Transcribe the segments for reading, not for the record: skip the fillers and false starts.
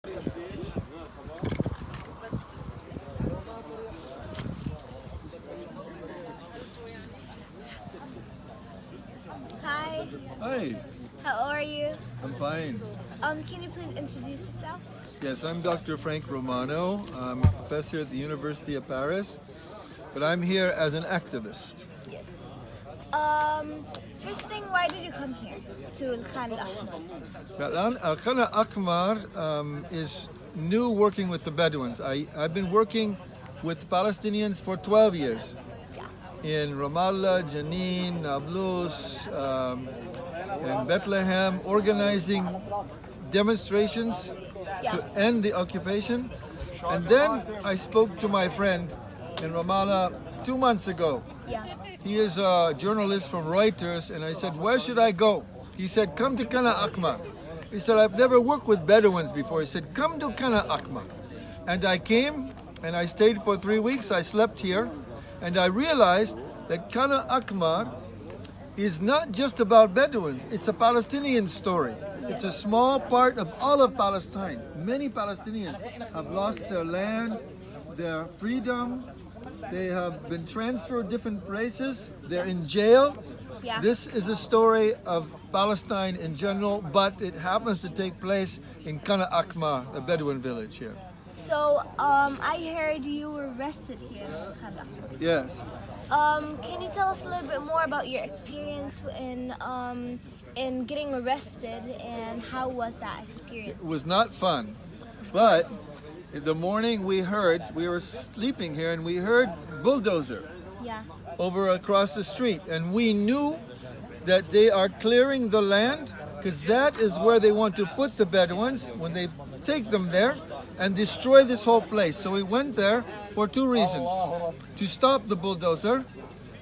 Hi. Hi, How are you? I'm fine. Can you please introduce yourself? Yes, I'm Dr. Frank Romano. I'm a professor at the University of Paris, but I'm here as an activist. Yes. First thing, why did you come here to Khan Al Ahmar? Khan Al Ahmar is new working with the Bedouins. I've been working with Palestinians for 12 years Yeah. in Ramallah, Jenin, Nablus, and Bethlehem, organizing demonstrations Yeah. to end the occupation. And then I spoke to my friend in Ramallah 2 months ago. Yeah. He is a journalist from Reuters, and I said, where should I go? He said, come to Khan Al Ahmar. He said, I've never worked with Bedouins before. He said, come to Khan Al Ahmar. And I came, and I stayed for 3 weeks. I slept here, and I realized that Khan Al Ahmar is not just about Bedouins. It's a Palestinian story. It's a small part of all of Palestine. Many Palestinians have lost their land, their freedom. They have been transferred different places. They're in jail. Yeah. This is a story of Palestine in general, but it happens to take place in Khan Al Ahmar, a Bedouin village here. So, I heard you were arrested here in Khan Al Ahmar. Yes. Can you tell us a little bit more about your experience in getting arrested, and how was that experience? It was not fun, but in the morning we were sleeping here, and we heard bulldozer Yeah. over across the street, and we knew that they are clearing the land, because that is where they want to put the Bedouins when they take them there and destroy this whole place. So we went there for 2 reasons: to stop the bulldozer,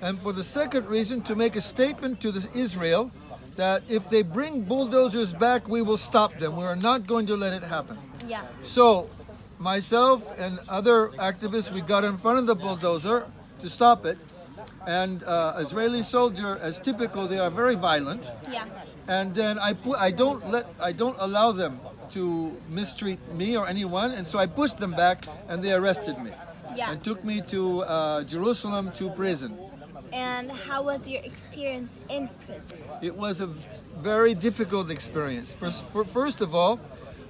and for the second reason, to make a statement to Israel that if they bring bulldozers back, we will stop them. We are not going to let it happen. Yeah. So myself and other activists, we got in front of the bulldozer to stop it. And Israeli soldier, as typical, they are very violent. Yeah. And then I don't allow them to mistreat me or anyone, and so I pushed them back, and they arrested me. Yeah. And took me to Jerusalem, to prison. And how was your experience in prison? It was a very difficult experience. First of all,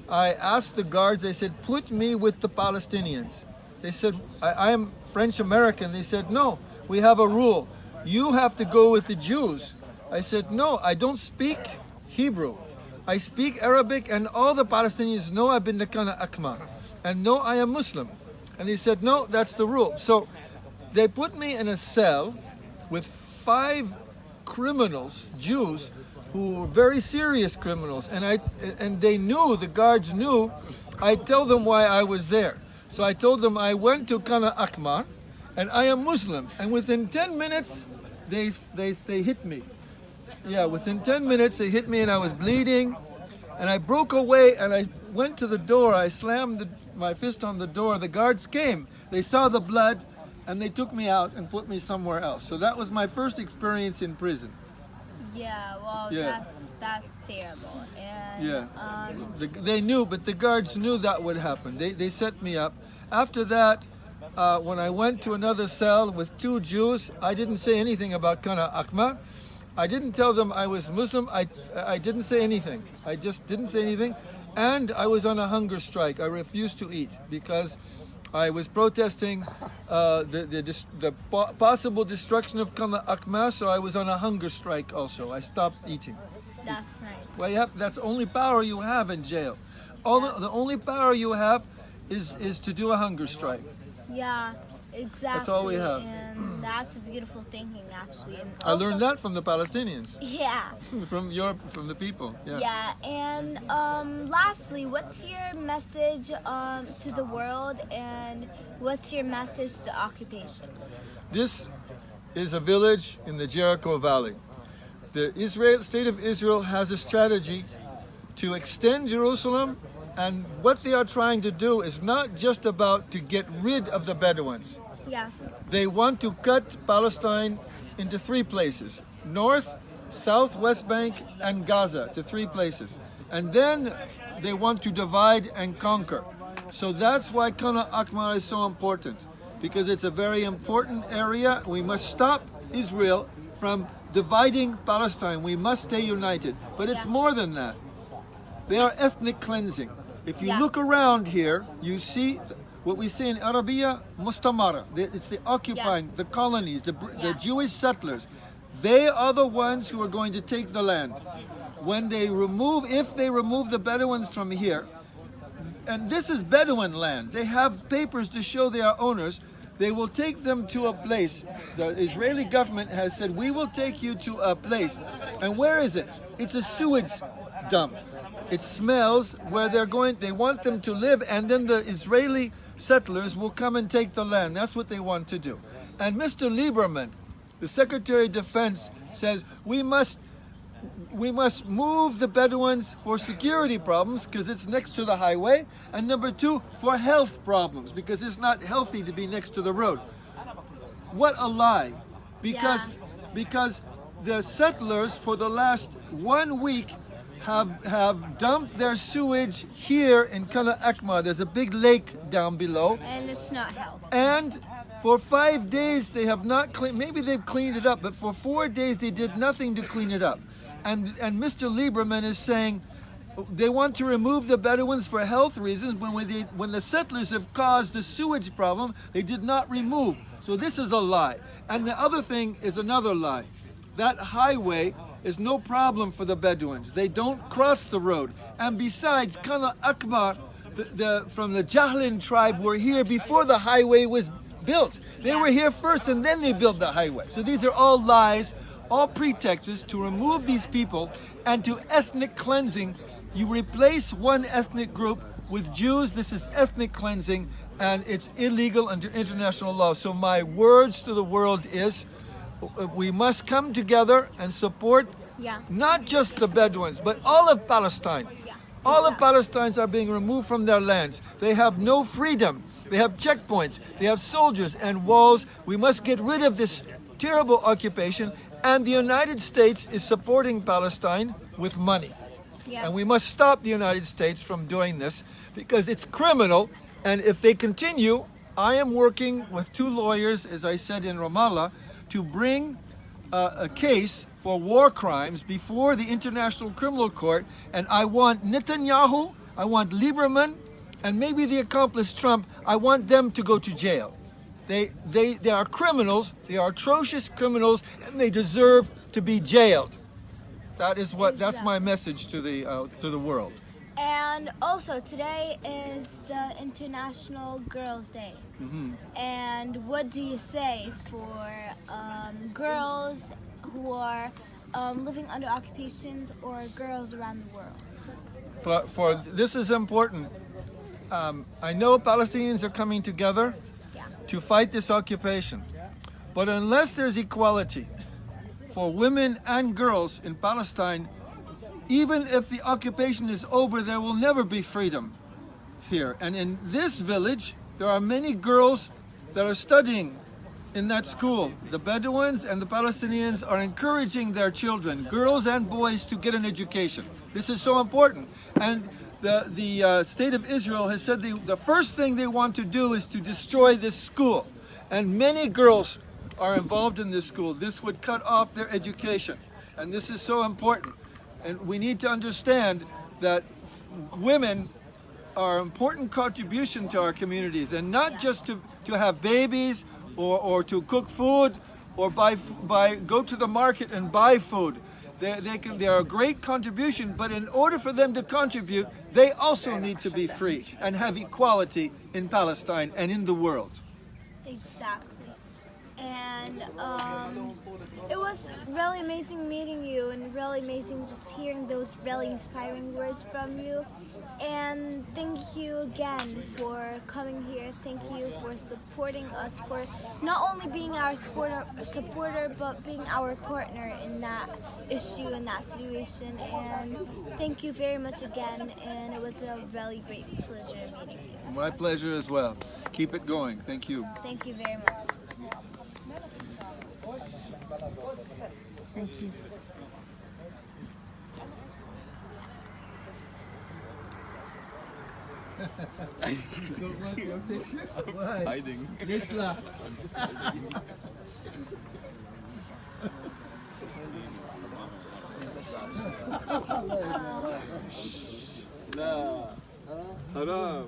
I asked the guards, I said, put me with the Palestinians. They said, I am French American. They said, no, we have a rule. You have to go with the Jews. I said, no, I don't speak Hebrew. I speak Arabic, and all the Palestinians know I've been to Khan Al Ahmar, and know I am Muslim. And he said, no, that's the rule. So they put me in a cell with 5 criminals, Jews, who were very serious criminals. And they knew, the guards knew, I tell them why I was there. So I told them I went to Khan Al Ahmar, and I am Muslim. And within 10 minutes, they hit me. Yeah, within 10 minutes, they hit me, and I was bleeding. And I broke away, and I went to the door. I slammed my fist on the door. The guards came. They saw the blood, and they took me out and put me somewhere else. So that was my first experience in prison. Yeah. Well, Yeah. that's terrible. And, Yeah. They knew, but the guards knew that would happen. They set me up. After that, when I went to another cell with 2 Jews, I didn't say anything about Khan Al Ahmar. I didn't tell them I was Muslim. I didn't say anything. I just didn't say anything. And I was on a hunger strike. I refused to eat because I was protesting the possible destruction of Khan Al Ahmar, so I was on a hunger strike also. I stopped eating. that's nice. Well, that's the only power you have in jail. The only power you have is to do a hunger strike. Yeah, exactly. That's all we have. And that's beautiful thinking, actually. And I learned also- that from the Palestinians, Yeah. from the people. Yeah. Yeah, and lastly, what's your message to the world, and what's your message to the occupation? This is a village in the Jericho Valley. The state of Israel has a strategy to extend Jerusalem, and what they are trying to do is not just about to get rid of the Bedouins. Yeah. They want to cut Palestine into 3 places: North, South, West Bank, and Gaza, to 3 places. And then they want to divide and conquer. So that's why Khan Al Ahmar is so important, because it's a very important area. We must stop Israel from dividing Palestine. We must stay united. But it's more than that. They are ethnic cleansing. If you look around here, you see what we say in Arabia, mustamara. It's the occupying, the colonies, the Jewish settlers. They are the ones who are going to take the land. When they remove, if they remove the Bedouins from here, and this is Bedouin land, they have papers to show they are owners, they will take them to a place. The Israeli government has said, we will take you to a place. And where is it? It's a sewage dump. It smells where they want them to live, and then the Israeli settlers will come and take the land. That's what they want to do. And Mr. Lieberman, the Secretary of Defense, says we must move the Bedouins for security problems because it's next to the highway, and number two, for health problems because it's not healthy to be next to the road. What a lie. Because the settlers for the last 1 week have dumped their sewage here in Khan Al Ahmar. There's a big lake down below. And it's not healthy. And for 5 days they have not cleaned, maybe they've cleaned it up, but for 4 days they did nothing to clean it up. And Mr. Lieberman is saying they want to remove the Bedouins for health reasons when the settlers have caused the sewage problem, they did not remove. So this is a lie. And the other thing is another lie. That highway is no problem for the Bedouins. They don't cross the road. And besides, Khan Al Ahmar, from the Jahlin tribe were here before the highway was built. They were here first and then they built the highway. So these are all lies, all pretexts to remove these people and to ethnic cleansing. You replace one ethnic group with Jews. This is ethnic cleansing and it's illegal under international law. So my words to the world is, we must come together and support not just the Bedouins, but all of Palestine. All of Palestinians are being removed from their lands. They have no freedom. They have checkpoints. They have soldiers and walls. We must get rid of this terrible occupation. And the United States is supporting Palestine with money. And we must stop the United States from doing this because it's criminal. And if they continue, I am working with 2 lawyers, as I said, in Ramallah, to bring a case for war crimes before the International Criminal Court. And I want Netanyahu, I want Lieberman, and maybe the accomplice Trump, I want them to go to jail. They are criminals, they are atrocious criminals, and they deserve to be jailed. That's my message to the world. And also today is the International Girls' Day. And what do you say for girls who are living under occupations or girls around the world? This is important. I know Palestinians are coming together to fight this occupation, but unless there's equality for women and girls in Palestine, even if the occupation is over, there will never be freedom here. And in this village, there are many girls that are studying in that school. The Bedouins and the Palestinians are encouraging their children, girls and boys, to get an education. This is so important. And the state of Israel has said the first thing they want to do is to destroy this school. And many girls are involved in this school. This would cut off their education. And this is so important. And we need to understand that women are an important contribution to our communities, and not just to have babies or to cook food or go to the market and buy food. They are a great contribution, but in order for them to contribute, they also need to be free and have equality in Palestine and in the world. Exactly. And it was really amazing meeting you, and really amazing just hearing those really inspiring words from you. And thank you again for coming here. Thank you for supporting us, for not only being our supporter, but being our partner in that issue, in that situation. And thank you very much again, and it was a really great pleasure meeting you. My pleasure as well. Keep it going. Thank you. Thank you very much. Thank you. Don't want your picture? I'm Why? hiding. Yes, lah. لا حرام